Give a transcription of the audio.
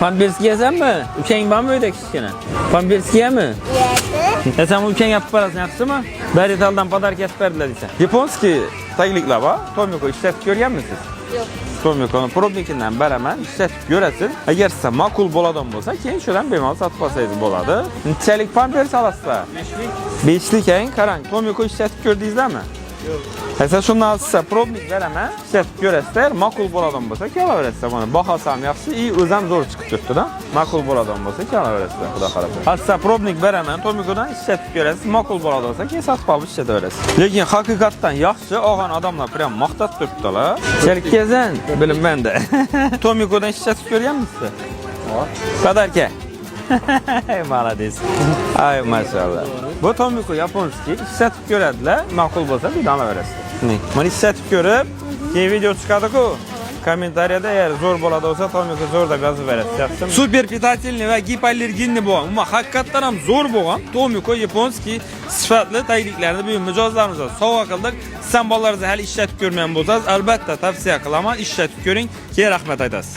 Pampers giyasanmi? Ukang bormi uyda kichkina? Pampers kiyami? Yedi. Sen ukang yapib berasan, yaxshimi? Baritaldan podarka yetib berdilar deysan. Yaponskiy tagliklar bor. Tomiko ishlatib ko'rganmisiz? Yo'q. Tomikoni probnikidan beraman, ishlatib ko'rasiz. Agar siz ma'qul bo'ladigan bo'lsa, keyin shudan bemalol sotib olsangiz bo'ladi. Nechalik pampers olasizlar? 5lik. 5lik eng qarang. Tomiko ishlatib ko'rdingizlarmi? Yo'q. Siz shundan olsa probnik beraman, ishlatib ko'rasizlar, ma'qul bo'ladigan bo'lsa, kelaverasizlar. Mana bahasi ham yaxshi, o'zim zo'r chiqib turibdi-da. Ma'qul bo'ladigan bo'lsa, kelaverasizlar, xudo xolasa. Hassa probnik beraman, Tomikodan ishlatib ko'rasiz, ma'qul bo'ladigan bo'lsa, keyin sotib olib ishlataverasiz. Lekin haqiqatdan yaxshi olgan odamlar prям maqtab turibdilar. Chelik kezan, bilinmanda. Tomikodan ishlatib ko'rganmisiz? Podarka. Молодец. Ay maşallah. Bu Tomiko yaponskiy ishlatib ko'radilar, ma'qul bo'lsa bir olaverasizlar. Mana ishlatib ko'rib, keyin video chiqadi-ku. Kommentariyada eğer zo'r bo'ladi bo'lsa, Tomiko zo'r deb yozib berasiz, yaxshimi? Super питательный va gipoallergenli bo'lgan, umuman haqiqatdan ham zo'r bo'lgan Tomiko yaponskiy sifatli tagliklarni bu mijozlarimiz sovg'a qildik. Siz ham bolalaringizni hali ishlatib ko'rmagan bo'lsangiz, albatta tavsiya qilaman, ishlatib ko'ring, keyin rahmat aytasiz.